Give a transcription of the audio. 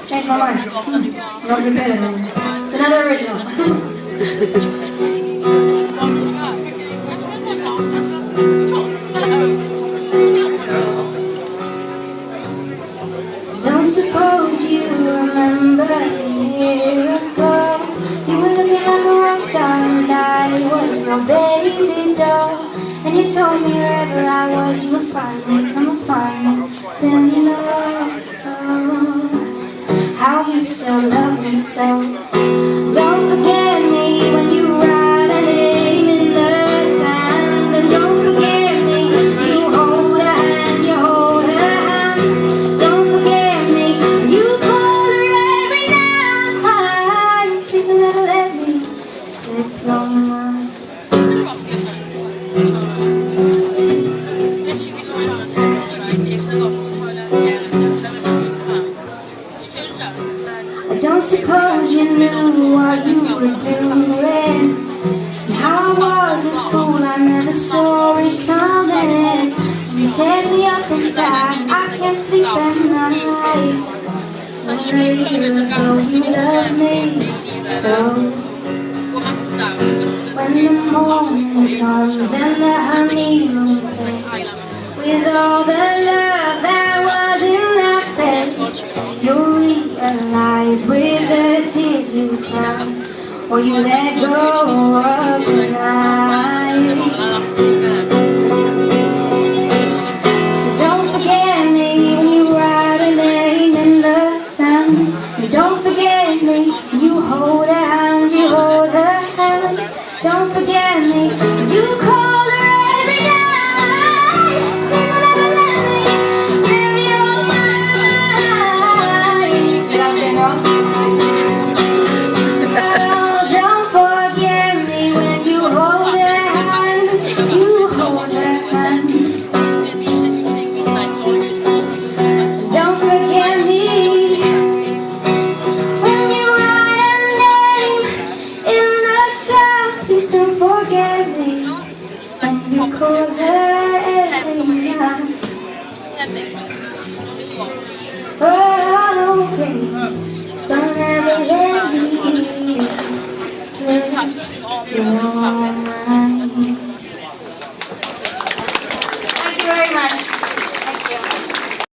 Change my mind. I'm not going to pay that anymore. It's another original. Don't suppose you remember a year ago. You were looking like a rock star and I was no baby doll. And you told me wherever I was you would find me, come and find me. Then you know how you still love me so. Don't forget me when you write a name in the sand. And don't forget me, you hold her hand, you hold her hand. Don't forget me, you call her every night. Please don't ever let me slip your mind. I don't suppose you knew what you were doing, and how I was a fool, I never saw it coming. It tears me up inside, I can't sleep at night. Though you love me so. When the morning comes and the honeymoon fades, with all the love that was in that face, you'll realize with the tears you cry, or you let go of tonight. So don't forget me when you write a name in the sand. And don't forget me when you hold her hand, you hold her hand. Don't forget me when you call her every night. Please don't ever let me slip your mind. Don't forget me when you hold her hand, you hold her hand. Don't forget me when you write a name in the sand. Please don't forget me when you call her every night. Oh, please don't ever let me slip your mind.